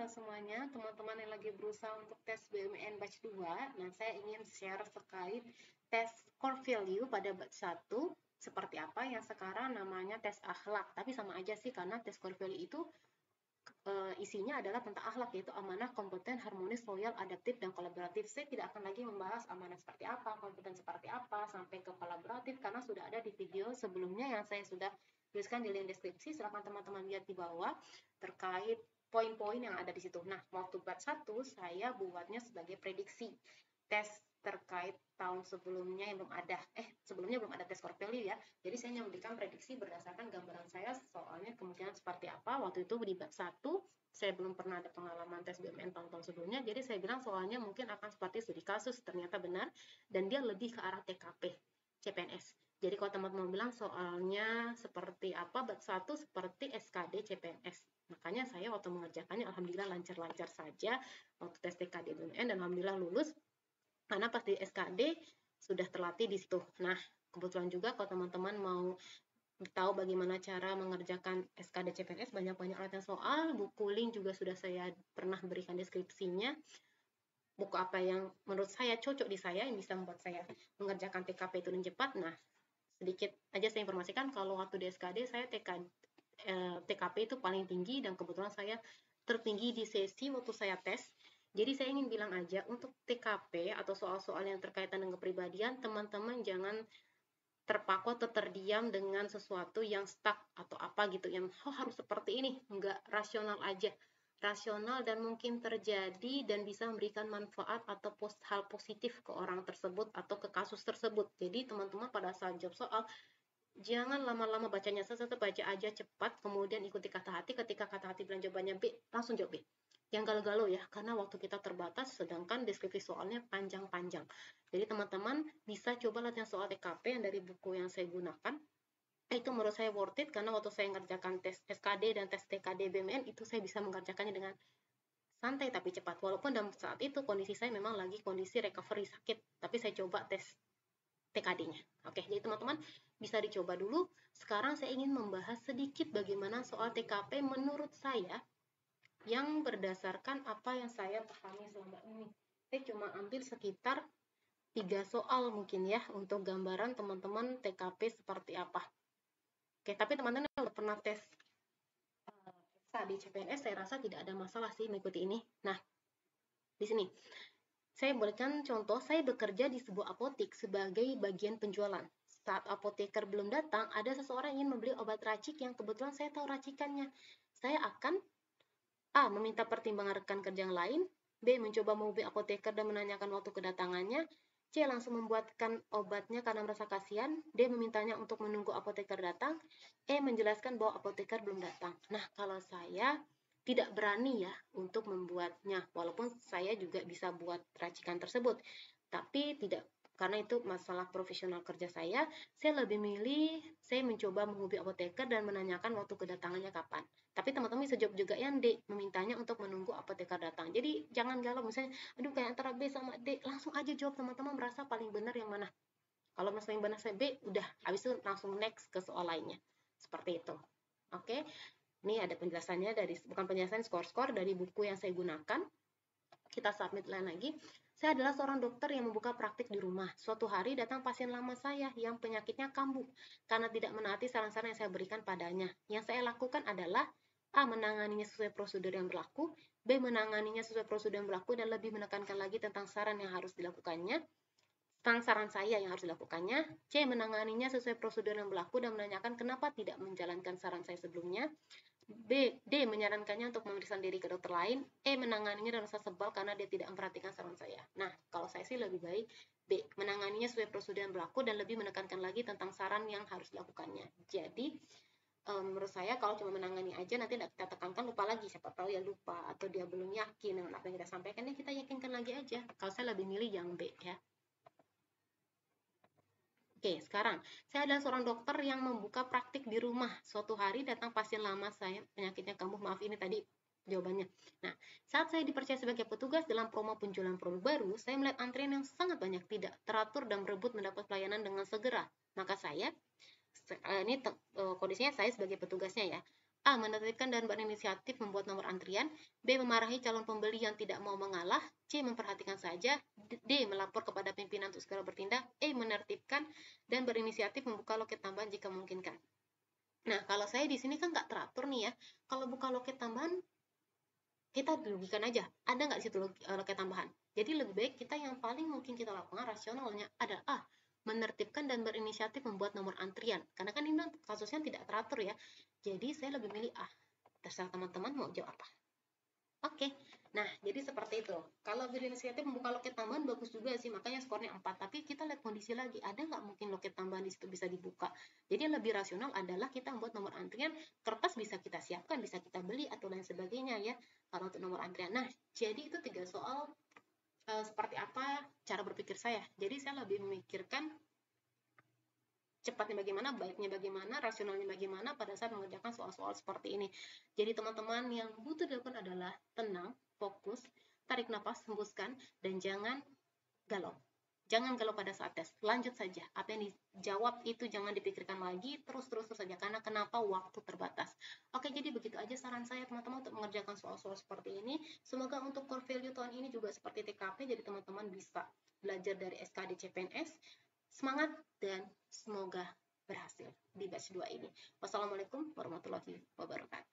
halo semuanya, teman-teman yang lagi berusaha untuk tes BUMN batch 2. Nah, saya ingin share terkait tes core value pada batch 1 seperti apa yang sekarang namanya tes akhlak. Tapi sama aja sih karena tes core value itu isinya adalah tentang akhlak, yaitu amanah, kompeten, harmonis, loyal, adaptif, dan kolaboratif. Saya tidak akan lagi membahas amanah seperti apa, kompeten seperti apa, sampai ke kolaboratif karena sudah ada di video sebelumnya yang saya sudah tuliskan di link deskripsi. Silakan teman-teman lihat di bawah terkait poin-poin yang ada di situ. Nah, waktu batch 1 saya buatnya sebagai prediksi tes terkait tahun sebelumnya yang belum ada. Sebelumnya belum ada tes core value ya. Jadi saya memberikan prediksi berdasarkan gambaran saya soalnya kemungkinan seperti apa. Waktu itu di batch 1 saya belum pernah ada pengalaman tes BUMN tahun-tahun sebelumnya. Jadi saya bilang soalnya mungkin akan seperti studi kasus, ternyata benar dan dia lebih ke arah TKP CPNS. Jadi kalau teman-teman bilang soalnya seperti apa, batch 1 seperti SKD CPNS. Makanya saya waktu mengerjakannya alhamdulillah lancar-lancar saja waktu tes TKD BUMN dan alhamdulillah lulus karena pas di SKD sudah terlatih di situ. Nah, kebetulan juga kalau teman-teman mau tahu bagaimana cara mengerjakan SKD CPNS, banyak-banyak latihan soal, buku link juga sudah saya pernah berikan deskripsinya. Buku apa yang menurut saya cocok di saya, yang bisa membuat saya mengerjakan TKP itu dengan cepat. Nah, sedikit aja saya informasikan kalau waktu di SKD saya TKP itu paling tinggi dan kebetulan saya tertinggi di sesi waktu saya tes. Jadi saya ingin bilang aja untuk TKP atau soal-soal yang terkaitan dengan kepribadian, teman-teman jangan terpaku atau terdiam dengan sesuatu yang stuck atau apa gitu yang harus seperti ini, enggak, rasional aja. Rasional dan mungkin terjadi dan bisa memberikan manfaat atau hal positif ke orang tersebut atau ke kasus tersebut. Jadi teman-teman pada saat jawab soal jangan lama-lama bacanya, sesuatu baca aja cepat, kemudian ikuti kata hati, ketika kata hati bilang jawabannya B, langsung jawab B. Yang galau-galau ya, karena waktu kita terbatas, sedangkan deskripsi soalnya panjang-panjang. Jadi teman-teman bisa coba latihan soal TKP yang dari buku yang saya gunakan. Itu menurut saya worth it, karena waktu saya mengerjakan tes SKD dan tes TKD BUMN, itu saya bisa mengerjakannya dengan santai tapi cepat. Walaupun dalam saat itu kondisi saya memang lagi kondisi recovery sakit, tapi saya coba tes TKD-nya. Oke, jadi teman-teman bisa dicoba dulu. Sekarang saya ingin membahas sedikit bagaimana soal TKP menurut saya yang berdasarkan apa yang saya pahami selama ini. Saya cuma ambil sekitar 3 soal mungkin ya untuk gambaran teman-teman TKP seperti apa. Oke, tapi teman-teman udah pernah tes di CPNS, saya rasa tidak ada masalah sih mengikuti ini. Nah, di sini saya berikan contoh, saya bekerja di sebuah apotek sebagai bagian penjualan. Saat apoteker belum datang, ada seseorang yang ingin membeli obat racik yang kebetulan saya tahu racikannya. Saya akan A. Meminta pertimbangan rekan kerja yang lain, B. Mencoba menghubungi apoteker dan menanyakan waktu kedatangannya, C. Langsung membuatkan obatnya karena merasa kasihan, D. Memintanya untuk menunggu apoteker datang, E. Menjelaskan bahwa apoteker belum datang. Nah, kalau saya tidak berani ya untuk membuatnya, walaupun saya juga bisa buat racikan tersebut, tapi tidak, karena itu masalah profesional kerja saya lebih milih saya mencoba menghubungi apoteker dan menanyakan waktu kedatangannya kapan. Tapi teman-teman bisa jawab juga yang D, memintanya untuk menunggu apoteker datang. Jadi jangan galau misalnya, aduh kayak antara B sama D, langsung aja jawab teman-teman merasa paling benar yang mana. Kalau misalnya benar saya B, udah habis itu langsung next ke soal lainnya. Seperti itu. Oke. Ini ada penjelasannya dari, bukan penjelasan, skor-skor dari buku yang saya gunakan. Kita submit lagi. Saya adalah seorang dokter yang membuka praktik di rumah. Suatu hari datang pasien lama saya yang penyakitnya kambuh karena tidak menaati saran-saran yang saya berikan padanya. Yang saya lakukan adalah A. Menanganinya sesuai prosedur yang berlaku, B. Menanganinya sesuai prosedur yang berlaku dan lebih menekankan lagi tentang saran yang harus dilakukannya, tentang saran saya yang harus dilakukannya, C. Menanganinya sesuai prosedur yang berlaku dan menanyakan kenapa tidak menjalankan saran saya sebelumnya, D. Menyarankannya untuk memeriksa diri ke dokter lain. E. Menanganinya dan rasa sebal karena dia tidak memperhatikan saran saya. Nah, kalau saya sih lebih baik B. Menanganinya sesuai prosedur yang berlaku dan lebih menekankan lagi tentang saran yang harus dilakukannya. Jadi, menurut saya kalau cuma menangani aja nanti tidak kita tekankan, lupa lagi. Siapa tahu ya lupa atau dia belum yakin dengan apa yang kita sampaikan, ya kita yakinkan lagi aja. Kalau saya lebih milih yang B ya. Oke, sekarang saya adalah seorang dokter yang membuka praktik di rumah. Suatu hari datang pasien lama saya, penyakitnya kambuh. Maaf, ini tadi jawabannya. Nah, saat saya dipercaya sebagai petugas dalam promo penjualan produk baru, saya melihat antrian yang sangat banyak, tidak teratur dan berebut mendapat pelayanan dengan segera. Maka saya, ini kondisinya saya sebagai petugasnya ya, A. Menertibkan dan berinisiatif membuat nomor antrian. B. Memarahi calon pembeli yang tidak mau mengalah. C. Memperhatikan saja. D. Melapor kepada pimpinan untuk segera bertindak. E. Menertibkan dan berinisiatif membuka loket tambahan jika memungkinkan. Nah, kalau saya di sini kan nggak teratur nih ya. Kalau buka loket tambahan, kita logikkan aja. Ada nggak situ loket tambahan? Jadi lebih baik kita yang paling mungkin kita lakukan rasionalnya adalah A. Menertibkan dan berinisiatif membuat nomor antrian. Karena kan ini kasusnya tidak teratur ya. Jadi saya lebih milih A. Terserah teman-teman mau jawab apa. Oke, nah jadi seperti itu. Kalau berinisiatif membuka loket tambahan bagus juga sih, makanya skornya 4. Tapi kita lihat kondisi lagi, ada nggak mungkin loket tambahan di situ bisa dibuka. Jadi yang lebih rasional adalah kita membuat nomor antrian, kertas bisa kita siapkan, bisa kita beli atau lain sebagainya ya. Kalau untuk nomor antrian. Nah, jadi itu 3 soal seperti apa cara berpikir saya. Jadi saya lebih memikirkan cepatnya bagaimana, baiknya bagaimana, rasionalnya bagaimana pada saat mengerjakan soal-soal seperti ini. Jadi teman-teman yang butuh dilakukan adalah tenang, fokus, tarik nafas, hembuskan, dan jangan galau. Jangan galau pada saat tes, lanjut saja. Apa yang dijawab itu jangan dipikirkan lagi, terus saja. Karena kenapa waktu terbatas. Oke, jadi begitu aja saran saya teman-teman untuk mengerjakan soal-soal seperti ini. Semoga untuk core value tahun ini juga seperti TKP, jadi teman-teman bisa belajar dari SKD CPNS. Semangat dan semoga berhasil di batch 2 ini. Wassalamualaikum warahmatullahi wabarakatuh.